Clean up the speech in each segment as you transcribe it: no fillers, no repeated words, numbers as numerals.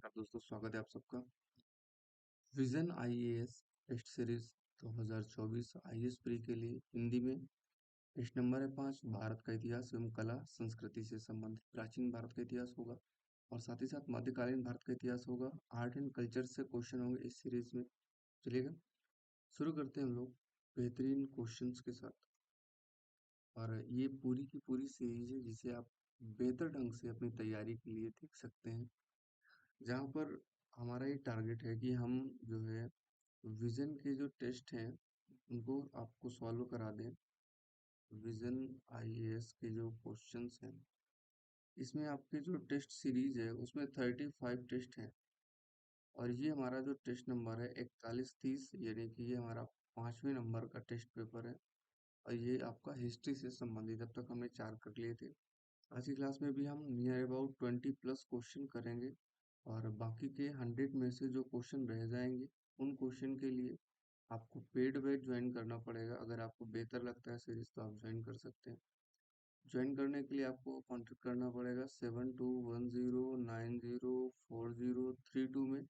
नमस्कार दोस्तों, स्वागत है आप सबका। Vision IAS test series 2024 IAS pre के लिए हिंदी में टेस्ट नंबर है 5। भारत का इतिहास एवं कला संस्कृति से संबंधित प्राचीन भारत का इतिहास होगा और साथ ही साथ मध्यकालीन भारत का इतिहास होगा। आर्ट एंड कल्चर से क्वेश्चन होंगे इस सीरीज में। चलिएगा शुरू करते हैं हम लोग बेहतरीन क्वेश्चंस के साथ। और ये पूरी की पूरी सीरीज है जिसे आप बेहतर ढंग से अपनी तैयारी के लिए देख सकते हैं, जहाँ पर हमारा ये टारगेट है कि हम जो है विजन के जो टेस्ट हैं उनको आपको सॉल्व करा दें। विजन आईएएस के जो क्वेश्चंस हैं, इसमें आपके जो टेस्ट सीरीज है उसमें 35 टेस्ट हैं और ये हमारा जो टेस्ट नंबर है 4130, यानी कि ये हमारा 5वें नंबर का टेस्ट पेपर है। और ये आपका हिस्ट्री से संबंधित, अब तक हमने 4 कर लिए थे। आज की क्लास में भी हम नियर अबाउट 20+ क्वेश्चन करेंगे और बाकी के 100 में से जो क्वेश्चन रह जाएंगे उन क्वेश्चन के लिए आपको पेड बैच ज्वाइन करना पड़ेगा। अगर आपको बेहतर लगता है सीरीज तो आप ज्वाइन कर सकते हैं। ज्वाइन करने के लिए आपको कांटेक्ट करना पड़ेगा 7210904032 में,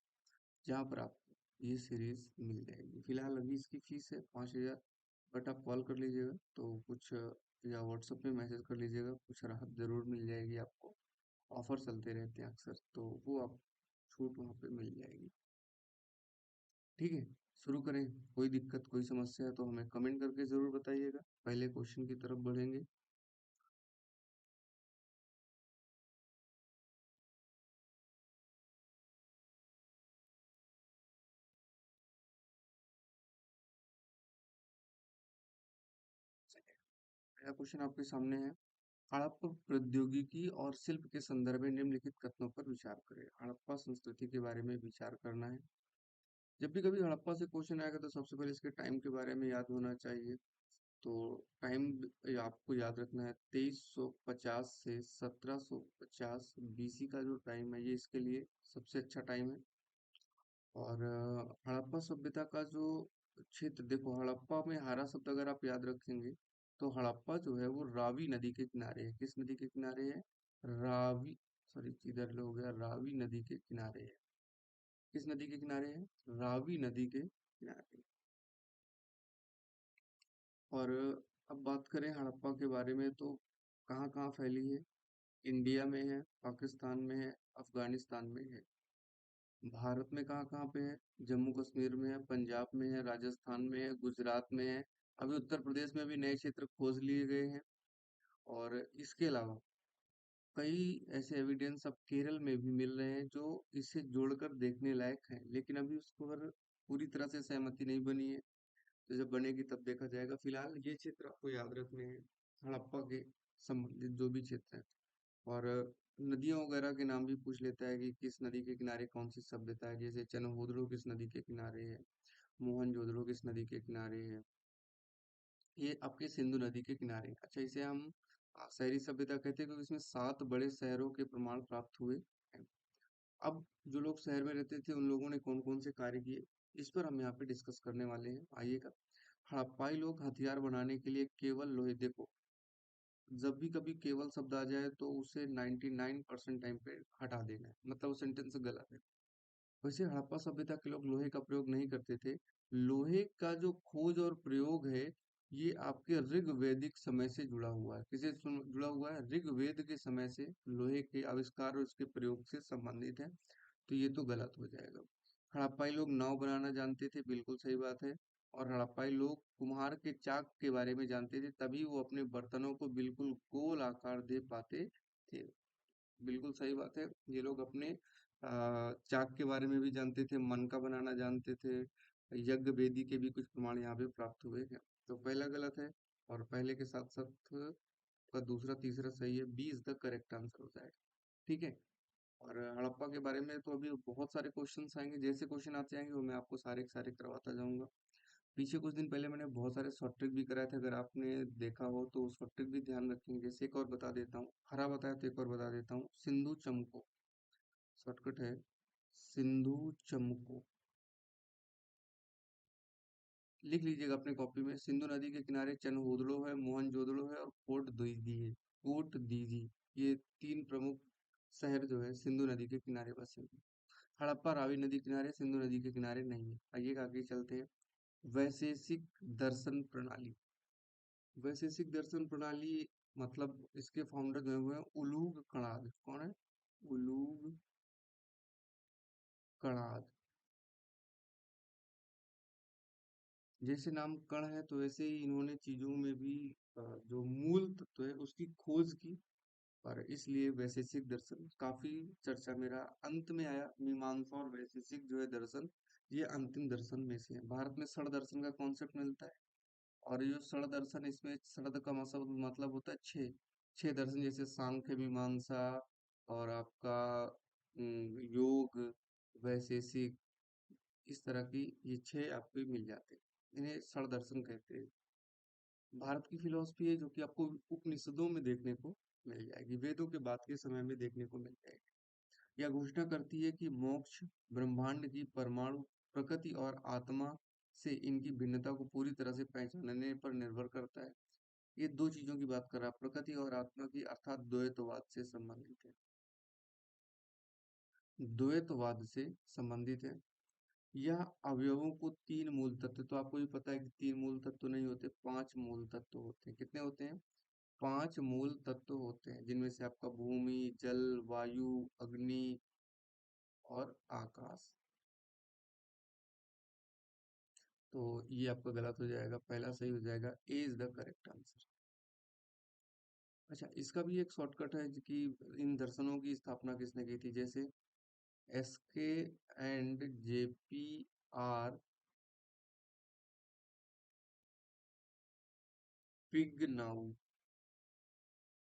जहाँ पर आपको ये सीरीज मिल जाएगी। फिलहाल अभी इसकी फीस है 5000, बट आप कॉल कर लीजिएगा तो कुछ या व्हाट्सएप में मैसेज कर लीजिएगा, कुछ राहत जरूर मिल जाएगी आपको। ऑफर चलते रहते हैं अक्सर, तो वो आप छूट वहाँ पे मिल जाएगी। ठीक है, शुरू करें। कोई दिक्कत कोई समस्या है तो हमें कमेंट करके जरूर बताइएगा। पहले क्वेश्चन की तरफ बढ़ेंगे। पहला क्वेश्चन आपके सामने है, हड़प्पा प्रौद्योगिकी और शिल्प के संदर्भ में निम्नलिखित कथनों पर विचार करें। हड़प्पा संस्कृति के बारे में विचार करना है। जब भी कभी हड़प्पा से क्वेश्चन आएगा तो सबसे पहले इसके टाइम के बारे में याद होना चाहिए। तो टाइम आपको याद रखना है 2350 से 1750 बीसी का जो टाइम है ये इसके लिए सबसे अच्छा टाइम है। और हड़प्पा सभ्यता का जो क्षेत्र, देखो हड़प्पा में हरा शब्द अगर आप याद रखेंगे तो हड़प्पा जो है वो रावी नदी के किनारे है। किस नदी के किनारे है? रावी, सॉरी इधर हो गया, रावी नदी के किनारे है। किस नदी के किनारे है? रावी नदी के किनारे। और अब बात करें हड़प्पा के बारे में तो कहाँ कहाँ फैली है? इंडिया में है, पाकिस्तान में है, अफगानिस्तान में है। भारत में कहाँ कहाँ पे है? जम्मू कश्मीर में है, पंजाब में है, राजस्थान में है, गुजरात में है। अभी उत्तर प्रदेश में भी नए क्षेत्र खोज लिए गए हैं। और इसके अलावा कई ऐसे एविडेंस अब केरल में भी मिल रहे हैं जो इसे जोड़कर देखने लायक हैं, लेकिन अभी उस पर पूरी तरह से सहमति नहीं बनी है। तो जब बनेगी तब देखा जाएगा। फिलहाल ये क्षेत्र आपको याद रखने हैं, हड़प्पा के संबंधित जो भी क्षेत्र है। और नदियों वगैरह के नाम भी पूछ लेता है कि किस नदी के किनारे कौन सी सभ्यता है, जैसे चनहूदड़ो किस नदी के किनारे है, मोहनजोदड़ो किस नदी के किनारे है। ये आपके सिंधु नदी के किनारे है। अच्छा, इसे हम शहरी सभ्यता कहते हैं क्योंकि इसमें 7 बड़े शहरों के प्रमाण प्राप्त हुए हैं। अब जो लोग शहर में रहते थे उन लोगों ने कौन कौन से कार्य किए, इस पर हम यहाँ पे डिस्कस करने वाले हैं। आइएगा। हड़प्पाई लोग हथियार बनाने के लिए केवल लोहे, देखो जब भी कभी केवल शब्द आ जाए तो उसे 99% टाइम पे हटा देना है, मतलब वो सेंटेंस गलत है। वैसे हड़प्पा सभ्यता के लोग लोहे का प्रयोग नहीं करते थे। लोहे का जो खोज और प्रयोग है ये आपके ऋग्वैदिक समय से जुड़ा हुआ है। किसे जुड़ा हुआ है? ऋग्वेद के समय से लोहे के आविष्कार और उसके प्रयोग से संबंधित है। तो ये तो गलत हो जाएगा। हड़प्पाई लोग नाव बनाना जानते थे, बिल्कुल सही बात है। और हड़प्पाई लोग कुम्हार के चाक के बारे में जानते थे, तभी वो अपने बर्तनों को बिल्कुल गोल आकार दे पाते थे। बिल्कुल सही बात है। ये लोग अपने चाक के बारे में भी जानते थे, मनका बनाना जानते थे। यज्ञ वेदी के भी कुछ प्रमाण यहाँ पे प्राप्त हुए हैं। तो पहला गलत है और पहले के साथ साथ का दूसरा तीसरा सही है। B is the correct answer हो जाएगा। ठीक है। और हड़प्पा के बारे में तो अभी बहुत सारे क्वेश्चंस आएंगे, जैसे क्वेश्चन आते जाएंगे वो मैं आपको सारे के सारे करवाता जाऊंगा। पीछे कुछ दिन पहले मैंने बहुत सारे शॉर्ट ट्रिक भी कराए थे, अगर आपने देखा हो तो शॉर्ट ट्रिक भी ध्यान रखेंगे। जैसे एक और बता देता हूँ, हरा बताया तो एक और बता देता हूँ, सिंधु चमको। शॉर्टकट है सिंधु चमको। लिख लीजिएगा अपने कॉपी में। सिंधु नदी के किनारे चनहूदड़ो है, मोहनजोदड़ो है और कोट दीजी है। कोट दीजी, ये तीन प्रमुख शहर जो है सिंधु नदी के किनारे बसे हुए हैं। हड़प्पा रावी नदी किनारे, सिंधु नदी के किनारे नहीं है। आइए आगे चलते हैं। वैशेषिक दर्शन प्रणाली। वैशेषिक दर्शन प्रणाली मतलब इसके फाउंडर जो हुए हैं उलूग कणाद। कौन है? उलूग कणाद। जैसे नाम कण है तो वैसे ही इन्होंने चीजों में भी जो मूल तत्व है उसकी खोज की। और इसलिए वैशेषिक दर्शन काफी चर्चा में रहा। अंत में आया मीमांसा और वैशेषिक जो है दर्शन, ये अंतिम दर्शन में से है। भारत में षड दर्शन का कॉन्सेप्ट मिलता है। और ये जो षड दर्शन, इसमें षड का मतलब होता है छह। छह दर्शन जैसे सांख्य, मीमांसा और आपका योग, वैशेषिक, इस तरह की ये छह आपको मिल जाते हैं। इन्हें षड दर्शन कहते हैं। भारत की फिलॉसफी है जो कि आपको उपनिषदों में देखने को मिल जाएगी, वेदों के बाद के समय में देखने को मिल जाएगी। यह घोषणा करती है कि मोक्ष ब्रह्मांड की परमाणु प्रकृति और आत्मा से इनकी भिन्नता को पूरी तरह से पहचानने पर निर्भर करता है। ये दो चीजों की बात कर रहा है, प्रकृति और आत्मा की, अर्थात द्वैतवाद से संबंधित है। द्वैतवाद से संबंधित है। यह अवयवों को तीन मूल तत्व, तो आपको भी पता है कि तीन मूल तत्व नहीं होते, पांच मूल तत्व होते हैं। कितने होते हैं? पांच मूल तत्व होते हैं, जिनमें से आपका भूमि, जल, वायु, अग्नि और आकाश। तो ये आपका गलत हो जाएगा, पहला सही हो जाएगा। ए इज द करेक्ट आंसर। अच्छा, इसका भी एक शॉर्टकट है कि इन दर्शनों की स्थापना किसने की थी। जैसे एसके एंड जेपी आर पिगनाउ।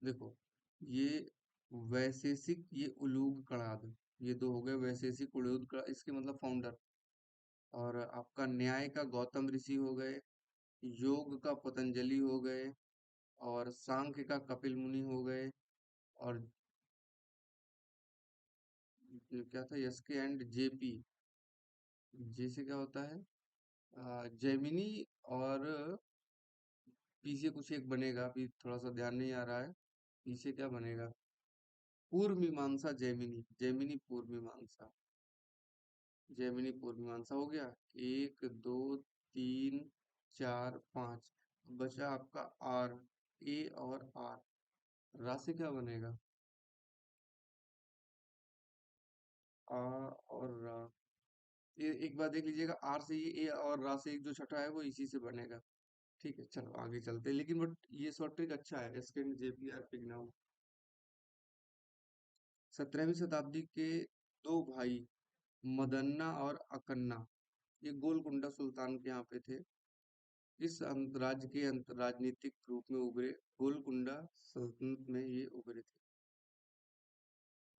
देखो, ये वैशेषिक, ये उलूग कणाद, ये दो हो गए वैशेषिक, उलूग कणाद, इसके मतलब फाउंडर। और आपका न्याय का गौतम ऋषि हो गए, योग का पतंजलि हो गए, और सांख्य का कपिल मुनि हो गए। और क्या था, एसके एंड जेपी, जे से क्या होता है? जेमिनी। और पीछे कुछ एक बनेगा, अभी थोड़ा सा ध्यान नहीं आ रहा है। पीछे क्या बनेगा? पूर्व मीमांसा जेमिनी, जेमिनी पूर्व मीमांसा। जेमिनी पूर्व मीमांसा हो गया। एक, दो, तीन, चार, पांच। बचा आपका आर। ए और आर। रा से क्या बनेगा? आ और रा। ये एक बार देख लीजिएगा, आर से ये ए और रा से एक जो छठा है वो इसी से बनेगा। ठीक है, चलो आगे चलते हैं। लेकिन बट ये शॉर्ट ट्रिक अच्छा है, एसके जेपीआर पिगनाउ। 17वीं शताब्दी के दो भाई, मदन्ना और अकन्ना, ये गोलकुंडा सुल्तान के यहाँ पे थे। इस राज्य के राजनीतिक रूप में उभरे। गोलकुंडा सल्तनत में ये उभरे थे।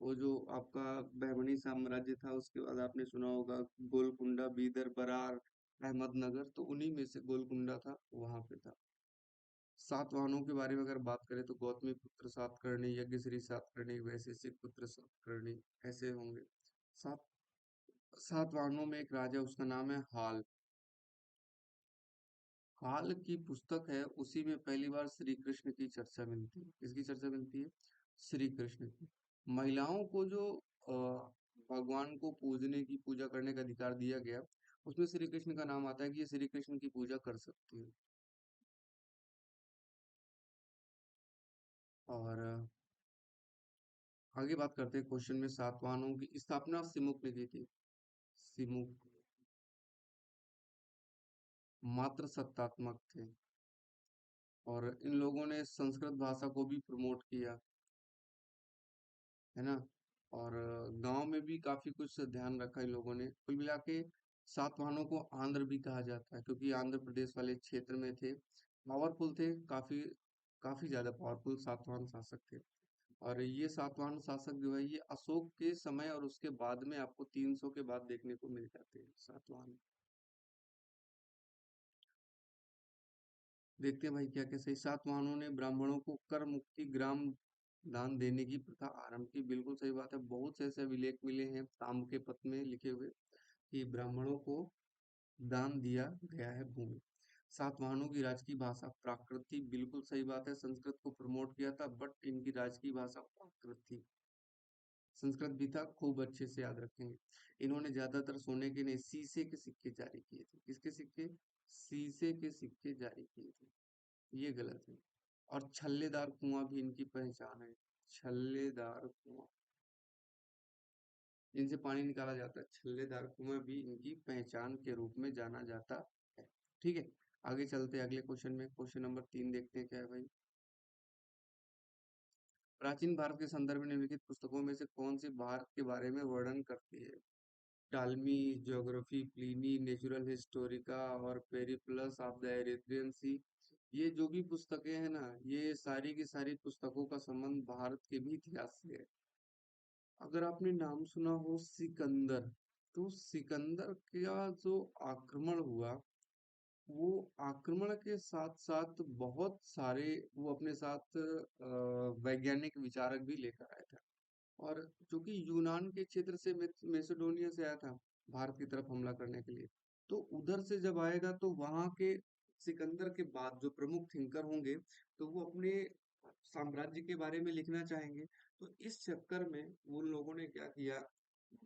वो जो आपका बहमनी साम्राज्य था, उसके बाद आपने सुना होगा गोलकुंडा, बीदर, बरार, अहमदनगर, तो उन्हीं में से गोलकुंडा था, वहां पे था। सातवाहनों के बारे में अगर बात करें तो गौतमी पुत्र सातकर्णी, यज्ञश्री सातकर्णी, वैशेषिक पुत्र सातकर्णी, ऐसे होंगे। सात सातवाहनों में एक राजा, उसका नाम है हाल। हाल की पुस्तक है, उसी में पहली बार श्री कृष्ण की चर्चा मिलती है। किसकी चर्चा मिलती है? श्री कृष्ण की। महिलाओं को जो भगवान को पूजने की, पूजा करने का अधिकार दिया गया, उसमें श्री कृष्ण का नाम आता है कि ये श्री कृष्ण की पूजा कर सकती है। और आगे बात करते हैं क्वेश्चन में। सातवाहनों की स्थापना सिमुक ने की थी। सिमुक मात्र सत्तात्मक थे। और इन लोगों ने संस्कृत भाषा को भी प्रमोट किया, है ना। और गांव में भी काफी कुछ ध्यान रखा इन लोगों ने। कुल मिला के सातवाहनों को आंध्र भी कहा जाता है, क्योंकि आंध्र प्रदेश वाले क्षेत्र में थे, पावरफुल थे, काफी काफी ज्यादा पावरफुल सातवाहन शासक थे। और ये सातवाहन शासक जो है, ये अशोक के समय और उसके बाद में आपको 300 के बाद देखने को मिल जाते हैं सातवाहन। देखते हैं भाई क्या क्या सही। सातवाहनों ने ब्राह्मणों को कर मुक्ति, ग्राम दान देने की प्रथा आरंभ की। बिल्कुल सही बात है। बहुत से ऐसे अभिलेख मिले हैं ताम्र के पत्र में लिखे हुए कि ब्राह्मणों को दान दिया गया है भूमि। सातवाहनों की राजकीय भाषा प्राकृत थी। बिल्कुल सही बात है, संस्कृत को प्रमोट किया था, बट इनकी राजकीय भाषा प्राकृत थी। संस्कृत भी था, खूब अच्छे से याद रखेंगे। इन्होंने ज्यादातर सोने के नहीं, शीशे के सिक्के जारी किए थे। किसके सिक्के? शीशे के सिक्के जारी किए थे। ये गलत है। और छल्लेदार कुआं भी इनकी पहचान है। छल्लेदार कुआं, इनसे पानी निकाला जाता है। छल्लेदार कुआं भी इनकी पहचान के रूप में जाना जाता है। ठीक है, आगे चलते हैं अगले क्वेश्चन में। क्वेश्चन नंबर 3 देखते हैं क्या है भाई। प्राचीन भारत के संदर्भ में निम्नलिखित पुस्तकों में से कौन सी भारत के बारे में वर्णन करती है? टालमी, ज्योग्राफी, प्लिनी, नेचुरल हिस्टोरिका और पेरिप्लस ऑफ द एरिथ्रियन सी। ये जो भी पुस्तकें हैं ना, ये सारी की सारी पुस्तकों का संबंध भारत के भी इतिहास से है। अगर आपने नाम सुना हो सिकंदर, तो सिकंदर का जो आक्रमण हुआ, वो आक्रमण के साथ साथ बहुत सारे वो अपने साथ वैज्ञानिक विचारक भी लेकर आया था। और चूंकि यूनान के क्षेत्र से मैसेडोनिया से आया था भारत की तरफ हमला करने के लिए, तो उधर से जब आएगा तो वहां के सिकंदर के बाद जो प्रमुख थिंकर होंगे, तो वो अपने साम्राज्य के बारे में लिखना चाहेंगे। तो इस चक्कर में उन लोगों ने क्या किया,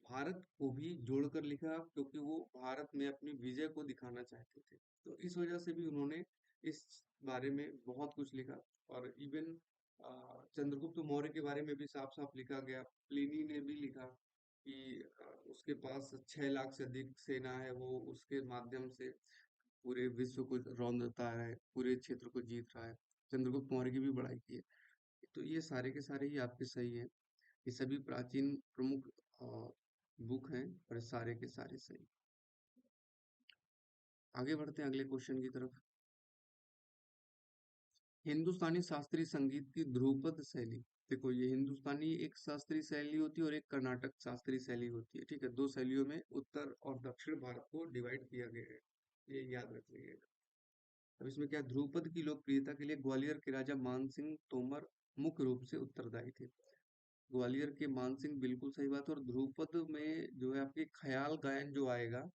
भारत को भी जोड़कर लिखा, क्योंकि वो भारत में अपनी विजय को दिखाना चाहते थे। तो इस वजह से भी उन्होंने इस बारे में बहुत कुछ लिखा। और इवन चंद्रगुप्त मौर्य के बारे में भी साफ साफ लिखा गया। प्लिनी ने भी लिखा कि उसके पास 6 लाख से अधिक सेना है, वो उसके माध्यम से पूरे विश्व को रौंदता है, पूरे क्षेत्र को जीत रहा है। चंद्रगुप्त मौर्य की भी बड़ाई की है। तो ये सारे के सारे ही आपके सही है। ये सभी प्राचीन प्रमुख बुक हैं, और सारे के सारे सही। आगे बढ़ते हैं अगले क्वेश्चन की तरफ। हिंदुस्तानी शास्त्रीय संगीत की ध्रुपद शैली। देखो, ये हिंदुस्तानी एक शास्त्रीय शैली होती है और एक कर्नाटक शास्त्रीय शैली होती है। ठीक है, दो शैलियों में उत्तर और दक्षिण भारत को डिवाइड किया गया है, ये याद रखिएगा। अब इसमें क्या है, ध्रुपद की लोकप्रियता के लिए ग्वालियर के राजा मानसिंह तोमर मुख्य रूप से उत्तरदायी थे। ग्वालियर के मानसिंह, बिल्कुल सही बात है। और ध्रुपद में जो है आपके ख्याल गायन जो आएगा,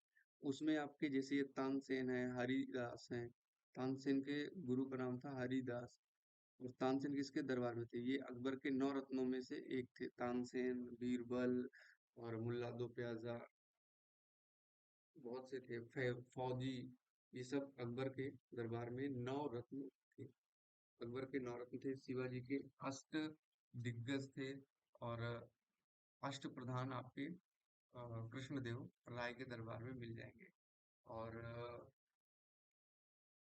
उसमें आपके जैसे ये तानसेन है, हरिदास हैं। तानसेन के गुरु का नाम था हरिदास। और तानसेन किसके दरबार में थे? ये अकबर के 9 रत्नों में से एक थे। तानसेन, बीरबल और मुल्ला दो प्याजा, बहुत से थे। फौजी, ये सब अकबर के दरबार में 9 रत्न थे। अकबर के 9 रत्न थे। शिवाजी के अष्ट दिग्गज थे। और अष्ट प्रधान आपके कृष्णदेव राय के दरबार में मिल जाएंगे। और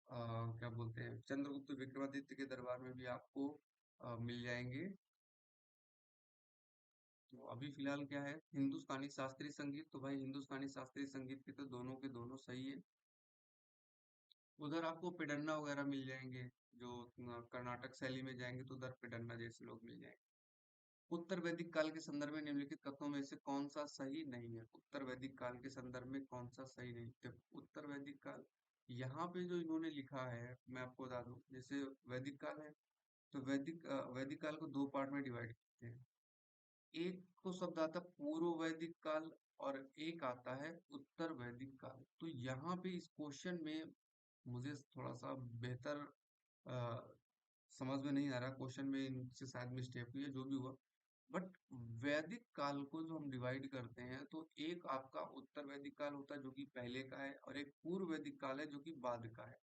क्या बोलते हैं, चंद्रगुप्त विक्रमादित्य के दरबार में भी आपको मिल जाएंगे। तो अभी फिलहाल क्या है, हिंदुस्तानी शास्त्रीय संगीत, तो भाई हिंदुस्तानी शास्त्रीय संगीत के तो दोनों के दोनों सही है। उधर आपको पेडन्ना वगैरह मिल जाएंगे। जो कर्नाटक शैली में जाएंगे तो उधर पेडन्ना जैसे लोग मिल जाएंगे। उत्तर वैदिक काल के संदर्भ में निम्नलिखित कथनों में से कौन सा सही नहीं है? उत्तर वैदिक काल के संदर्भ में कौन सा सही नहीं? देखो, उत्तर वैदिक काल, यहाँ पे जो इन्होंने लिखा है मैं आपको बता दूं। जैसे वैदिक काल है, तो वैदिक काल को दो पार्ट में डिवाइड करते हैं। एक तो शब्द आता है पूर्व वैदिक काल, और एक आता है उत्तर वैदिक काल। तो यहाँ पे इस क्वेश्चन में मुझे थोड़ा सा बेहतर अ, समझ में नहीं आ रहा। क्वेश्चन में इनसे शायद मिस्टेक हुई है, जो भी हुआ। बट वैदिक काल को जो हम डिवाइड करते हैं, तो एक आपका उत्तर वैदिक काल होता है जो कि पहले का है, और एक पूर्व वैदिक काल है जो कि बाद का है।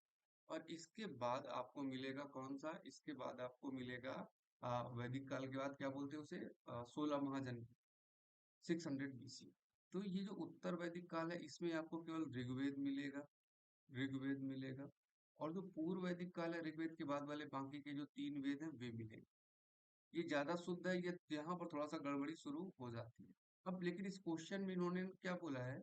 और इसके बाद आपको मिलेगा कौन सा? इसके बाद आपको मिलेगा वैदिक काल के बाद क्या बोलते हैं उसे, 16 महाजन, 600 BC। तो ये जो उत्तर वैदिक काल है, इसमें आपको केवल ऋग्वेद मिलेगा, ऋग्वेद मिलेगा। और जो पूर्व वैदिक काल है, ऋग्वेद के बाद वाले बाकी के जो 3 वेद हैं वे मिलेंगे। ये ज्यादा शुद्ध है, ये यहाँ पर थोड़ा सा गड़बड़ी शुरू हो जाती है। अब लेकिन इस क्वेश्चन में इन्होंने क्या बोला है,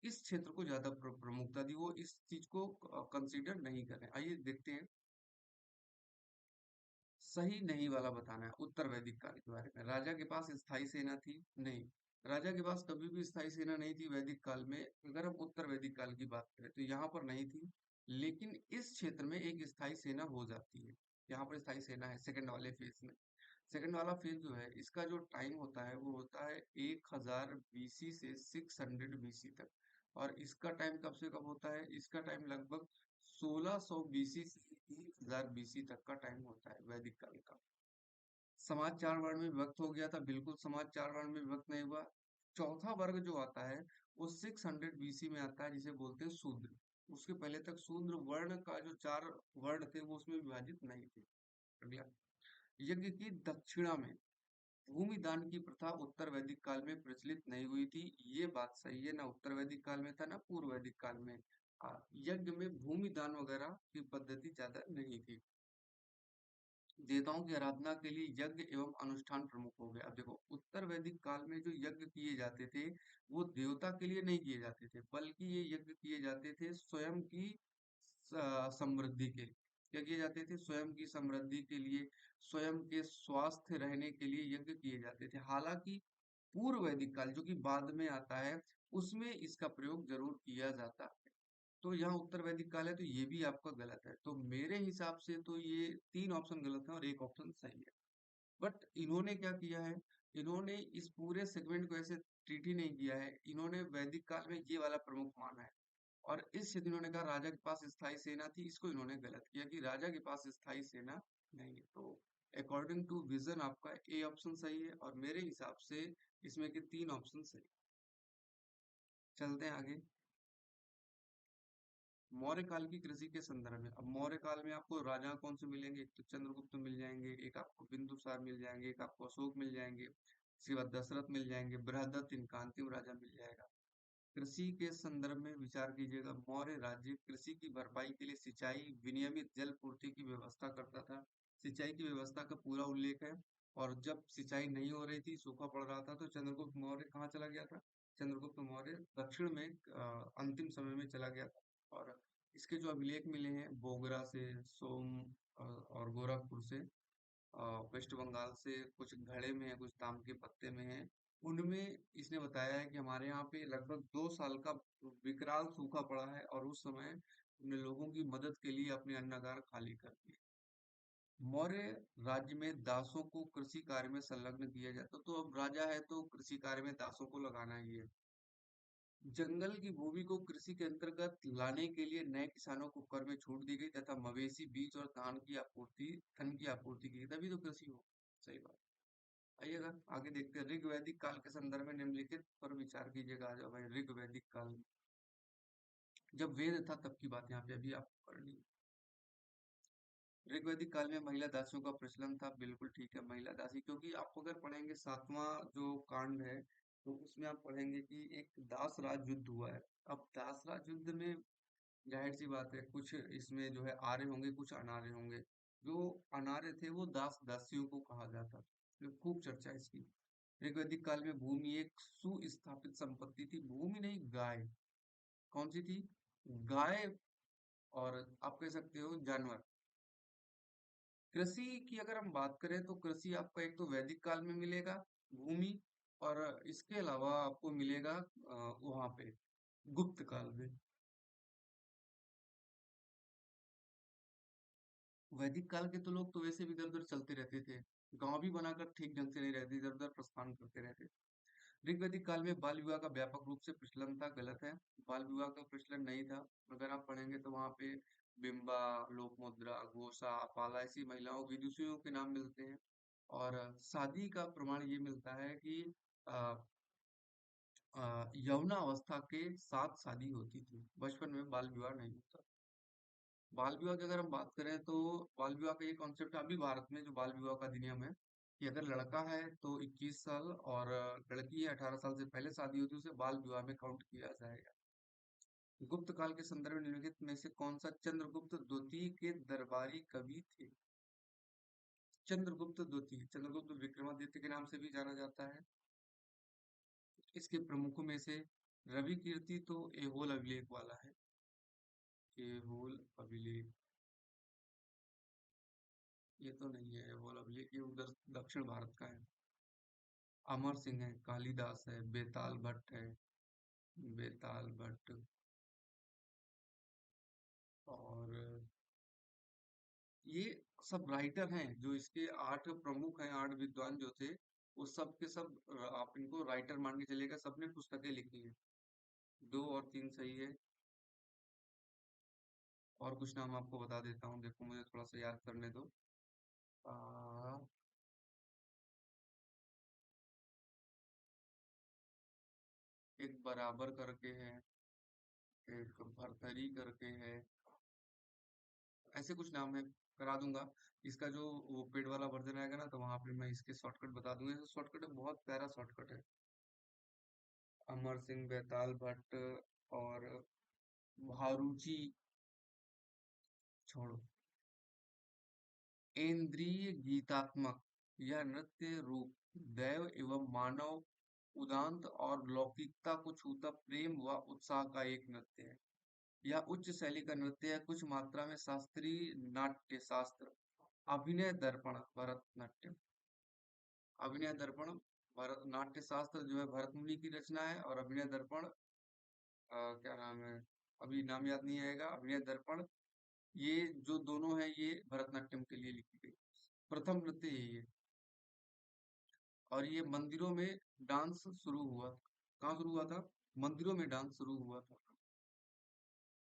इस क्षेत्र को ज्यादा प्रमुखता दी, वो इस चीज को कंसीडर नहीं कर रहे हैं। आइए देखते हैं। सही नहीं वाला बताना है उत्तर वैदिक काल के बारे में। राजा के पास स्थायी सेना थी? नहीं, राजा के पास कभी भी स्थायी सेना नहीं थी वैदिक काल में। अगर हम उत्तर वैदिक काल की बात करें तो यहाँ पर नहीं थी। लेकिन इस क्षेत्र में एक स्थायी सेना हो जाती है। यहाँ पर स्थायी सेना है सेकंड वाले फेज में। सेकंड वाला फेज जो है, इसका जो टाइम होता है वो होता है 1000 BC से 600 BC तक। और इसका टाइम कब से कब होता है? इसका टाइम लगभग 1600 BC से 1000 BC तक का टाइम होता है वैदिक काल का। समाज चार वर्ण में विभक्त हो गया था, बिल्कुल समाज चार वर्ण में विभक्त नहीं हुआ। चौथा वर्ग जो आता है वो 600 बीसी में आता है, जिसे बोलते हैं शूद्र। उसके पहले तक शूद्र वर्ण का जो चार वर्ण थे वो उसमें विभाजित नहीं थे। अगला, यज्ञ की दक्षिणा में भूमि दान की प्रथा उत्तर वैदिक काल में प्रचलित नहीं हुई थी। ये बात सही है, ना उत्तर वैदिक काल में था ना पूर्व वैदिक काल में। यज्ञ में भूमि दान वगैरह की पद्धति ज्यादा नहीं थी। देवताओं की आराधना के लिए यज्ञ एवं अनुष्ठान प्रमुख हो गए। अब देखो, उत्तर वैदिक काल में जो यज्ञ किए जाते थे वो देवता के लिए नहीं किए जाते थे, बल्कि ये यज्ञ किए जाते थे स्वयं की समृद्धि के लिए। क्या किए जाते थे? स्वयं की समृद्धि के लिए, स्वयं के स्वास्थ्य रहने के लिए यज्ञ किए जाते थे। हालांकि पूर्व वैदिक काल जो कि बाद में आता है, उसमें इसका प्रयोग जरूर किया जाता है। तो यहाँ उत्तर वैदिक काल है, तो ये भी आपका गलत है। तो मेरे हिसाब से तो ये तीन ऑप्शन गलत है और एक ऑप्शन सही है। बट इन्होंने क्या किया है, इन्होंने इस पूरे सेगमेंट को ऐसे ट्रीट ही नहीं किया है, इन्होंने वैदिक काल में ये वाला प्रमुख माना है। और इस क्षेत्र इन्होंने कहा राजा के पास स्थायी सेना थी, इसको इन्होंने गलत किया कि राजा के पास स्थायी सेना नहीं है। तो अकॉर्डिंग टू विजन आपका ए ऑप्शन सही है, और मेरे हिसाब से इसमें के तीन ऑप्शन सही। चलते हैं आगे। मौर्य काल की कृषि के संदर्भ में, अब मौर्य काल में आपको राजा कौन से मिलेंगे? एक तो चंद्रगुप्त मिल जाएंगे, एक आपको बिंदुसार मिल जाएंगे, एक आपको अशोक मिल जाएंगे, इसके बाद दशरथ मिल जाएंगे, बृहदत्त, इनका अंतिम राजा मिल जाएगा। कृषि के संदर्भ में विचार कीजिएगा। मौर्य राज्य कृषि की भरपाई के लिए सिंचाई, विनियमित जल पूर्ति की व्यवस्था करता था। सिंचाई की व्यवस्था का पूरा उल्लेख है। और जब सिंचाई नहीं हो रही थी, सूखा पड़ रहा था, तो चंद्रगुप्त मौर्य कहाँ चला गया था? चंद्रगुप्त मौर्य दक्षिण में अंतिम समय में चला गया था। और इसके जो अभिलेख मिले हैं बोगरा से, सोम और गोरखपुर से, वेस्ट बंगाल से, कुछ घड़े में है, कुछ ताम के पत्ते में है। उनमें इसने बताया है कि हमारे यहाँ पे लगभग 2 साल का विकराल सूखा पड़ा है, और उस समय हमने लोगों की मदद के लिए अपने अन्नागार खाली कर दिए। मौर्य राज्य में दासों को कृषि कार्य में संलग्न किया जाता, तो अब राजा है तो कृषि कार्य में दासों को लगाना ही है। जंगल की भूमि को कृषि के अंतर्गत लाने के लिए नए किसानों को कर में छूट दी गई, तथा मवेशी, बीज और धन की आपूर्ति की गई, तभी तो कृषि हो। सही बात। आइएगा आगे देखते हैं। ऋग वैदिक काल के संदर्भ में निम्नलिखित पर विचार कीजिएगा। आ जाओ भाई, ऋग वैदिक काल में जब वेद था तब की बात यहाँ पे अभी आपको करनी है। ऋग वैदिक काल में महिला दासियों का प्रचलन था, बिल्कुल ठीक है, महिला दासी, क्योंकि आप अगर पढ़ेंगे सातवां जो कांड है, तो उसमें आप पढ़ेंगे कि एक दास राज युद्ध हुआ है। अब दास राज युद्ध में जाहिर सी बात है, कुछ इसमें जो है आर्य होंगे, कुछ अनार्य होंगे। जो अनार्य थे वो दास दासियों को कहा जाता था, तो खूब चर्चा इसकी। ऋग्वैदिक काल में भूमि एक सुस्थापित संपत्ति थी। भूमि नहीं, गाय। कौन सी थी? गाय। और आप कह सकते हो जानवर। कृषि की अगर हम बात करें तो कृषि आपका एक तो वैदिक काल में मिलेगा, भूमि, और इसके अलावा आपको मिलेगा वहां पे गुप्त काल में। वैदिक काल के तो लोग तो वैसे भी इधर उधर चलते रहते थे, गांव भी बनाकर ठीक ढंग से नहीं रहते, इधर उधर प्रस्थान करते रहते। ऋग्वैदिक काल में बाल विवाह का व्यापक रूप से प्रचलन था, गलत है। बाल विवाह का प्रचलन नहीं था। अगर आप पढ़ेंगे तो वहां पे बिंबा, लोकमुद्रा, घोषा, पाला ऐसी महिलाओं विदुषियों के नाम मिलते हैं। और शादी का प्रमाण ये मिलता है कि अ, यौनावस्था के साथ शादी होती थी, बचपन में बाल विवाह नहीं होता। बाल विवाह की अगर हम बात करें तो बाल विवाह का ये कॉन्सेप्ट अभी भारत में जो बाल विवाह का अधिनियम है, कि अगर लड़का है तो 21 साल, और लड़की है 18 साल से पहले शादी होती है, उसे बाल विवाह में काउंट किया जाएगा। गुप्त काल के संदर्भ में निम्नलिखित में से कौन सा चंद्रगुप्त द्वितीय के दरबारी कवि थे? चंद्रगुप्त द्वितीय, चंद्रगुप्त विक्रमादित्य के नाम से भी जाना जाता है। इसके प्रमुखों में से रवि कीर्ति तो एहोल अभिलेख वाला है। एहोल अभिलेख, ये तो नहीं है एहोल अभिलेख, ये उधर दक्षिण भारत का है। अमर सिंह है, कालिदास है, बेताल भट्ट है, बेताल भट्ट, और ये सब राइटर हैं। जो इसके 8 प्रमुख हैं, 8 विद्वान जो थे, वो सब के सब आप इनको राइटर मान के चलिएगा, सबने पुस्तकें लिखी हैं। 2 और 3 सही है। और कुछ नाम आपको बता देता हूँ, देखो मुझे थोड़ा सा याद करने दो। आ, एक बराबर करके है, एक भरथरी करके है, ऐसे कुछ नाम है, करा दूंगा। इसका जो वो पेड वाला वर्जन आएगा ना, तो वहां पे मैं इसके शॉर्टकट बता दूंगा। शॉर्टकट बहुत प्यारा शॉर्टकट है। अमर सिंह बेताल भट्ट और भारूची, छोड़ो। इंद्रिय गीतात्मक, यह नृत्य रूप दैव एवं मानव उदांत और लौकिकता को छूता प्रेम व उत्साह का एक नृत्य है। यह उच्च शैली का नृत्य है, कुछ मात्रा में शास्त्रीय नाट्य शास्त्र। अभिनय दर्पण भरतनाट्यम, अभिनय दर्पण भरत नाट्य शास्त्र जो है भरत मुनि की रचना है। और अभिनय दर्पण क्या नाम है, अभी नाम याद नहीं आएगा। अभिनय दर्पण, ये जो दोनों है ये भरतनाट्यम के लिए लिखी गई प्रथम नृत्य यही है। और ये मंदिरों में डांस शुरू हुआ। कहाँ शुरू हुआ था? मंदिरों में डांस शुरू हुआ था।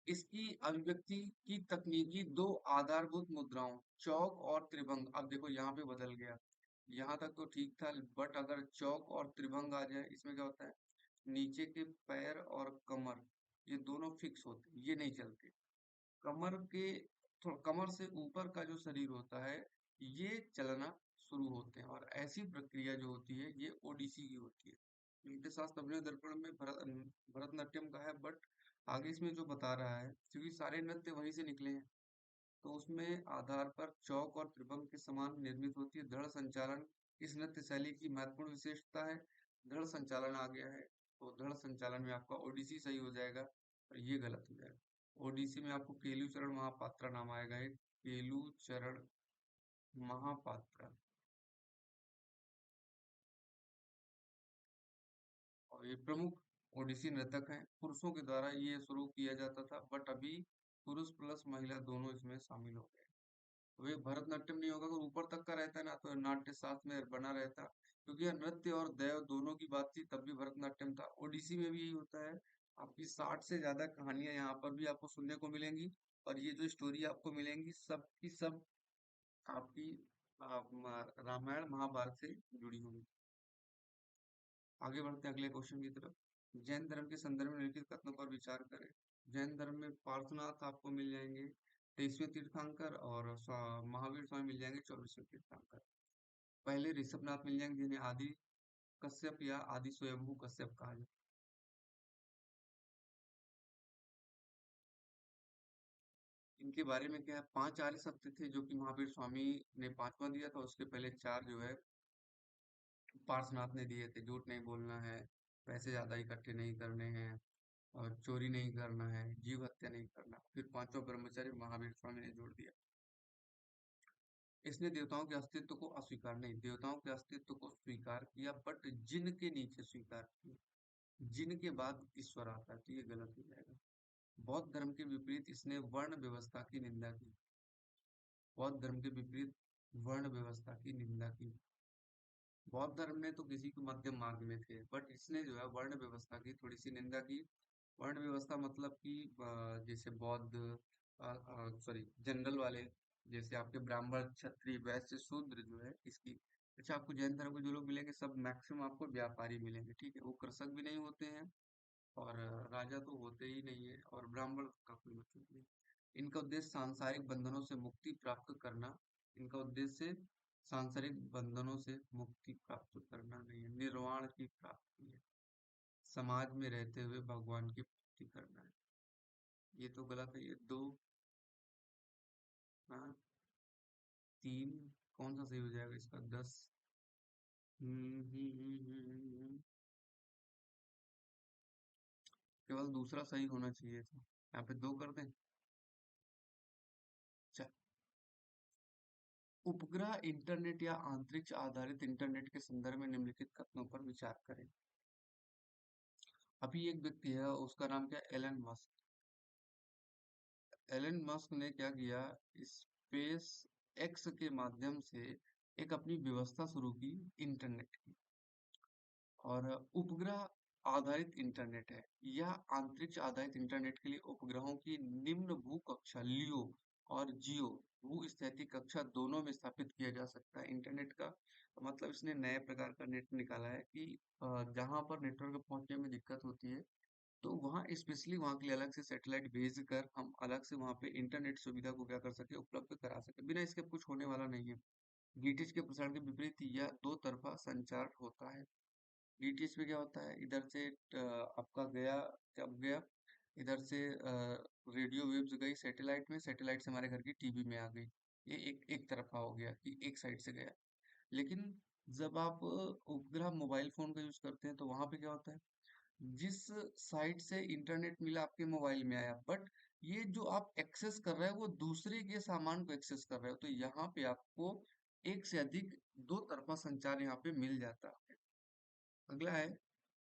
इसकी अभिव्यक्ति की तकनीकी दो आधारभूत मुद्राओं चौक और त्रिभंग। अब देखो यहाँ पे बदल गया, यहाँ तक तो ठीक था, बट अगर चौक और त्रिभंग आ जाए इसमें क्या होता है, नीचे के पैर और कमर ये दोनों फिक्स होते हैं, ये नहीं चलते। कमर के थोड़ा कमर से ऊपर का जो शरीर होता है ये चलना शुरू होते हैं। और ऐसी प्रक्रिया जो होती है ये ओडिसी की होती है। नृत्य शास्त्र अभिनय दर्पण में भरतनाट्यम का है, बट आगे इसमें जो बता रहा है क्योंकि सारे नृत्य वहीं से निकले हैं, तो उसमें आधार पर चौक और त्रिभंग के समान निर्मित होती है। दृढ़ संचालन इस नृत्य शैली की महत्वपूर्ण विशेषता है। दृढ़ संचालन आ गया है, तो दृढ़ संचालन में आपका ओडिसी सही हो जाएगा और ये गलत हो जाएगा। ओडिसी में आपको केलू चरण महापात्रा नाम आएगा, एक केलू चरण महापात्रा। और ये प्रमुख ओडिसी नृतक हैं, पुरुषों के द्वारा ये शुरू किया जाता था, बट अभी पुरुष प्लस महिला दोनों इसमें शामिल हो गए। तो ये भरतनाट्यम नहीं होगा, अगर ऊपर तक का रहता है ना तो नाट्य शास्त्र में बना रहता, क्योंकि यह नृत्य और दैव दोनों की बात थी, तब भी भरतनाट्यम था। ओडिसी में भी यही होता है। आपकी 60 से ज्यादा कहानियां यहाँ पर भी आपको सुनने को मिलेंगी। और ये जो स्टोरी आपको मिलेंगी सब की सब आपकी रामायण महाभारत से जुड़ी होंगी। आगे बढ़ते हैं अगले क्वेश्चन की तरफ। जैन धर्म के संदर्भ में निम्नलिखित कथनों पर विचार करें। जैन धर्म में पार्श्वनाथ आपको मिल जाएंगे 23वें तीर्थंकर, और महावीर स्वामी मिल जाएंगे 24वें तीर्थंकर। पहले ऋषभनाथ मिल जाएंगे जिन्हें आदि कश्यप या आदि स्वयंभू कश्यप कहा जाता है। इनके बारे में क्या है, 5 आर्य सत्य थे जो कि महावीर स्वामी ने 5वां दिया था। उसके पहले 4 जो है पार्श्वनाथ ने दिए थे। झूठ नहीं बोलना है, पैसे ज्यादा इकट्ठे नहीं करने हैं, और चोरी नहीं करना है, जीव हत्या नहीं करना। फिर पांचों ब्रह्मचर्य महावीर स्वामी ने जोड़ दिया। इसने देवताओं के अस्तित्व को अस्वीकार नहीं, देवताओं के अस्तित्व को स्वीकार किया, बट जिन के नीचे स्वीकार किया। जिन के बाद ईश्वर आता है, तो ये गलत हो जाएगा। बौद्ध धर्म के विपरीत इसने वर्ण व्यवस्था की निंदा की। बौद्ध धर्म के विपरीत वर्ण व्यवस्था की निंदा की। बौद्ध धर्म में तो किसी को मध्यम मार्ग में थे, बट इसने जो है वर्ण व्यवस्था की थोड़ी सी निंदा की। वर्ण व्यवस्था मतलब कि जैसे बौद्ध, सॉरी जनरल वाले, जैसे आपके ब्राह्मण क्षत्रिय वैश्य शूद्र जो है इसकी। अच्छा, आपको जैन धर्म के जो लोग मिलेंगे सब मैक्सिमम आपको व्यापारी मिलेंगे, ठीक है। वो कृषक भी नहीं होते हैं, और राजा तो होते ही नहीं है, और ब्राह्मण का कोई मतलब नहीं। इनका उद्देश्य सांसारिक बंधनों से मुक्ति प्राप्त करना। इनका उद्देश्य सांसारिक बंधनों से मुक्ति प्राप्त करना नहीं है, निर्वाण की प्राप्ति है। समाज में रहते हुए भगवान की प्राप्ति करना है। ये तो गलत है, ये दो। हाँ, 3 कौन सा सही हो जाएगा इसका? 10। केवल दूसरा सही होना चाहिए था, यहाँ पे 2 कर दें। अच्छा, उपग्रह इंटरनेट या अंतरिक्ष आधारित इंटरनेट के संदर्भ में निम्नलिखित कथनों पर विचार करें। अभी एक व्यक्ति है, उसका नाम क्या है? Elon Musk. एलन मस्क ने क्या किया, स्पेस एक्स के माध्यम से एक अपनी व्यवस्था शुरू की इंटरनेट की। और उपग्रह आधारित इंटरनेट है। यह अंतरिक्ष आधारित इंटरनेट के लिए उपग्रहों की निम्न भू कक्षा लियो और जियो भू-स्थैतिक कक्षा दोनों में स्थापित किया जा सकता है। इंटरनेट का मतलब इसने नए प्रकार का नेट निकाला है कि जहाँ पर नेटवर्क पहुंचने में दिक्कत होती है तो वहाँ स्पेशली वहाँ के लिए अलग से सैटेलाइट भेज कर हम अलग से वहाँ पे इंटरनेट सुविधा को क्या कर सके, उपलब्ध करा सके। बिना इसके कुछ होने वाला नहीं है। डीटीएच के प्रसारण के विपरीत यह दो तरफा संचार होता है। डीटीएच में क्या होता है, इधर से आपका गया, जब गया इधर से रेडियो वेव्स गई सैटेलाइट में, सैटेलाइट से हमारे घर की टीवी में आ गई। ये एक एक तरफा हो गया कि एक साइड से गया। लेकिन जब आप उपग्रह मोबाइल फोन का यूज करते हैं तो वहां पे क्या होता है, जिस साइट से इंटरनेट मिला आपके मोबाइल में आया, बट ये जो आप एक्सेस कर रहे हो वो दूसरे के सामान को एक्सेस कर रहे हो, तो यहाँ पे आपको एक से अधिक दो तरफा संचार यहाँ पे मिल जाता है। अगला है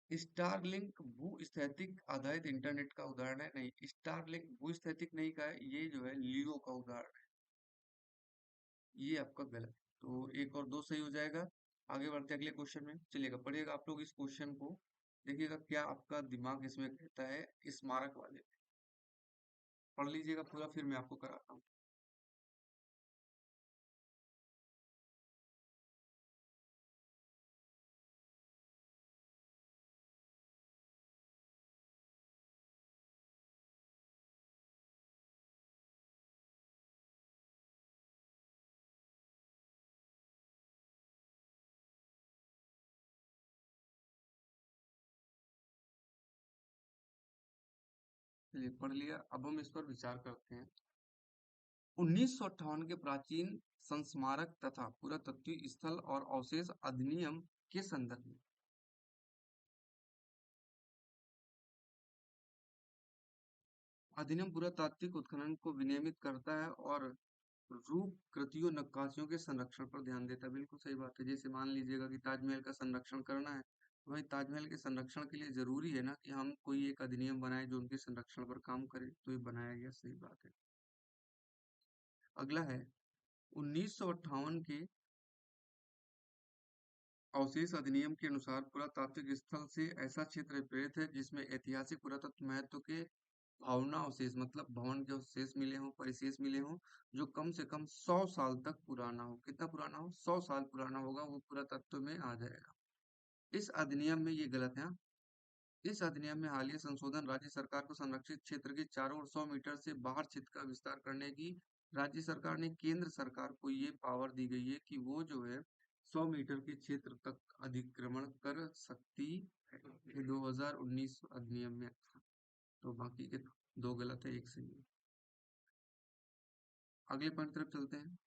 स्टारलिंक भू-स्थैतिक आधारित इंटरनेट का उदाहरण है। नहीं, स्टारलिंक भू-स्थैतिक नहीं का है, ये जो है लियो का उदाहरण है। ये आपका गलत है। तो एक और दो सही हो जाएगा। आगे बढ़ते हैं अगले क्वेश्चन में। चलिएगा, पढ़िएगा आप लोग इस क्वेश्चन को, देखिएगा क्या आपका दिमाग इसमें कहता है। स्मारक वाले पढ़ लीजिएगा पूरा, फिर मैं आपको कराता हूँ। चलिए पढ़ लिया, अब हम इस पर विचार करते हैं। 1958 के प्राचीन संस्मारक तथा पुरातत्व स्थल और अवशेष अधिनियम के संदर्भ में। अधिनियम पुरातात्विक उत्खनन को विनियमित करता है और रूप कृतियों नक्काशियों के संरक्षण पर ध्यान देता है। बिल्कुल सही बात है। जैसे मान लीजिएगा कि ताजमहल का संरक्षण करना है, तो भाई ताजमहल के संरक्षण के लिए जरूरी है ना कि हम कोई एक अधिनियम बनाए जो उनके संरक्षण पर काम करे, तो ये बनाया गया, सही बात है। अगला है 1958 के अवशेष अधिनियम के अनुसार पुरातात्विक स्थल से ऐसा क्षेत्र प्रेरित है जिसमें ऐतिहासिक पुरातत्व महत्व के भावना अवशेष मतलब भवन के अवशेष मिले हों, परिशेष मिले हों, जो कम से कम 100 साल तक पुराना हो। कितना पुराना हो? 100 साल पुराना होगा, वो पुरातत्व में आ जाएगा। इस अधिनियम में ये गलत है हाँ। इस अधिनियम में हालिया संशोधन राज्य सरकार को संरक्षित क्षेत्र के चारों ओर 100 मीटर से बाहर क्षेत्र का विस्तार करने की राज्य सरकार ने केंद्र सरकार को ये पावर दी गई है कि वो जो है 100 मीटर के क्षेत्र तक अधिक्रमण कर सकती है। ये 2019 अधिनियम में था। तो बाकी के दो गलत है, एक सही है। अगले पॉइंट की तरफ चलते हैं।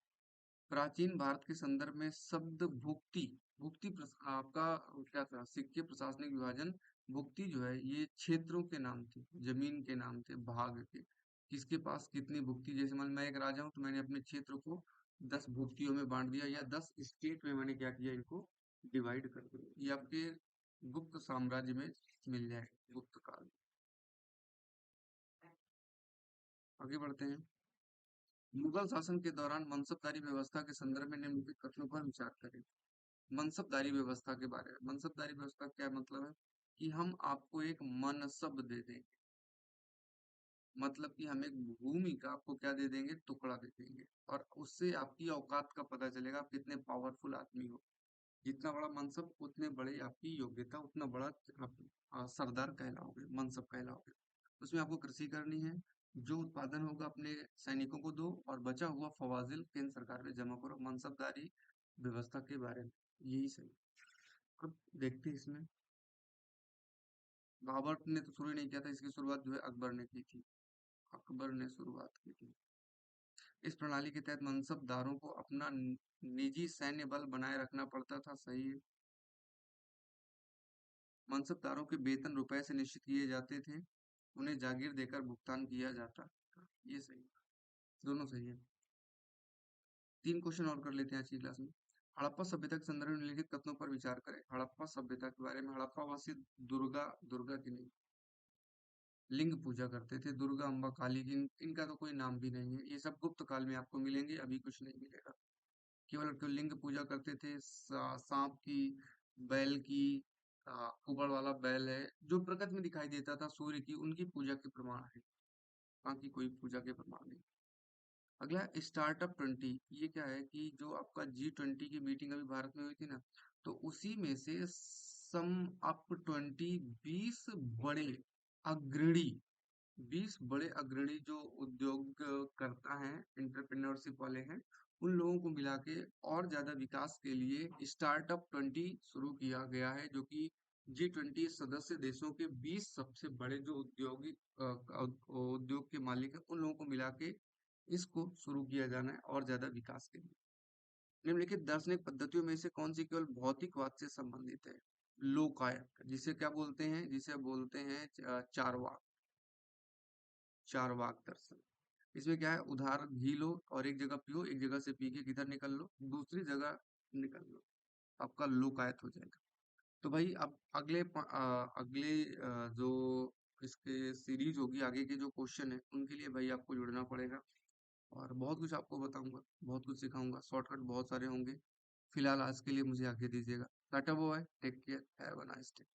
प्राचीन भारत के संदर्भ में शब्द भुक्ति, आपका क्या था, सिक्के प्रशासनिक विभाजन। भुक्ति जो है ये क्षेत्रों के नाम थे, जमीन के नाम थे, भाग के, किसके पास कितनी भुक्ति। जैसे मान मैं एक राजा हूँ तो मैंने अपने क्षेत्र को 10 भुक्तियों में बांट दिया, या 10 स्टेट में मैंने क्या किया, इनको डिवाइड कर दिया। ये आपके गुप्त साम्राज्य में मिल जाएगा, गुप्त काल में। आगे बढ़ते हैं। मुगल शासन के दौरान मनसबदारी व्यवस्था के संदर्भ में निम्नलिखित कथनों पर विचार करें। मनसबदारी व्यवस्था के बारे में। मनसबदारी व्यवस्था क्या मतलब है, कि हम आपको एक मनसब दे देंगे, मतलब कि हम एक भूमि का आपको क्या दे देंगे, टुकड़ा दे देंगे, और उससे आपकी औकात का पता चलेगा, आप कितने पावरफुल आदमी हो। जितना बड़ा मनसब उतने बड़े आपकी योग्यता, उतना बड़ा आप सरदार कहलाओगे, मनसब कहलाओगे। उसमें आपको कृषि करनी है, जो उत्पादन होगा अपने सैनिकों को दो, और बचा हुआ फवाजिल केंद्र सरकार में जमा करो। मनसबदारी व्यवस्था के बारे में यही सही। अब देखते हैं इसमें, बाबर ने तो शुरू ही नहीं किया था, इसकी शुरुआत जो है अकबर ने की थी। अकबर ने शुरुआत की थी। इस प्रणाली के तहत मनसबदारों को अपना निजी सैन्य बल बनाए रखना पड़ता था, सही है। मनसबदारों के वेतन रुपए से निश्चित किए जाते थे, उन्हें जागीर देकर भुगतान किया जाता था, ये सही है। दोनों सही है। 3 क्वेश्चन और कर लेते हैं आज की क्लास में। हड़प्पा सभ्यता के संदर्भ में निम्नलिखित कथनों पर विचार करें। हड़प्पा सभ्यता के बारे में, हड़प्पा वासी दुर्गा, दुर्गा की नहीं, लिंग पूजा करते थे, दुर्गा अम्बा काली की, इनका तो कोई नाम भी नहीं है। ये सब गुप्त काल में आपको मिलेंगे, अभी कुछ नहीं मिलेगा। केवल तो लिंग पूजा करते थे, सांप की, बैल की, कुबड़ वाला बैल है जो प्रकृति में दिखाई देता था, सूर्य की, उनकी पूजा के प्रमाण है, बाकी कोई पूजा के प्रमाण नहीं। अगला स्टार्टअप 20। ये क्या है कि जो आपका G20 की मीटिंग अभी भारत में हुई थी ना, तो उसी में से सम अप 20 20 बड़े अग्रणी 20 बड़े अग्रणी जो उद्योग करता है, एंटरप्रेन्योरशिप वाले हैं, उन लोगों को मिला के और ज्यादा विकास के लिए स्टार्टअप 20 शुरू किया गया है, जो कि G20 सदस्य देशों के 20 सबसे बड़े जो औद्योगिक उद्योग के मालिक हैं, उन लोगों को मिला के इसको शुरू किया जाना है और ज्यादा विकास के लिए। निम्नलिखित दार्शनिक पद्धतियों में से कौन सी केवल भौतिकवाद से संबंधित है? लोकायत, जिसे क्या बोलते हैं? जिसे बोलते हैं चारवाक। चारवाक दर्शन। इसमें क्या है? उधार घी लो और एक जगह पियो, एक जगह से पी के किधर निकल लो, दूसरी जगह निकल लो, आपका लोकायत हो जाएगा। तो भाई अब अगले जो इसके सीरीज होगी, आगे के जो क्वेश्चन है उनके लिए भाई आपको जुड़ना पड़ेगा, और बहुत कुछ आपको बताऊंगा, बहुत कुछ सिखाऊंगा, शॉर्टकट बहुत सारे होंगे। फिलहाल आज के लिए मुझे आगे दीजिएगा। Tata bye, take care, have a nice day.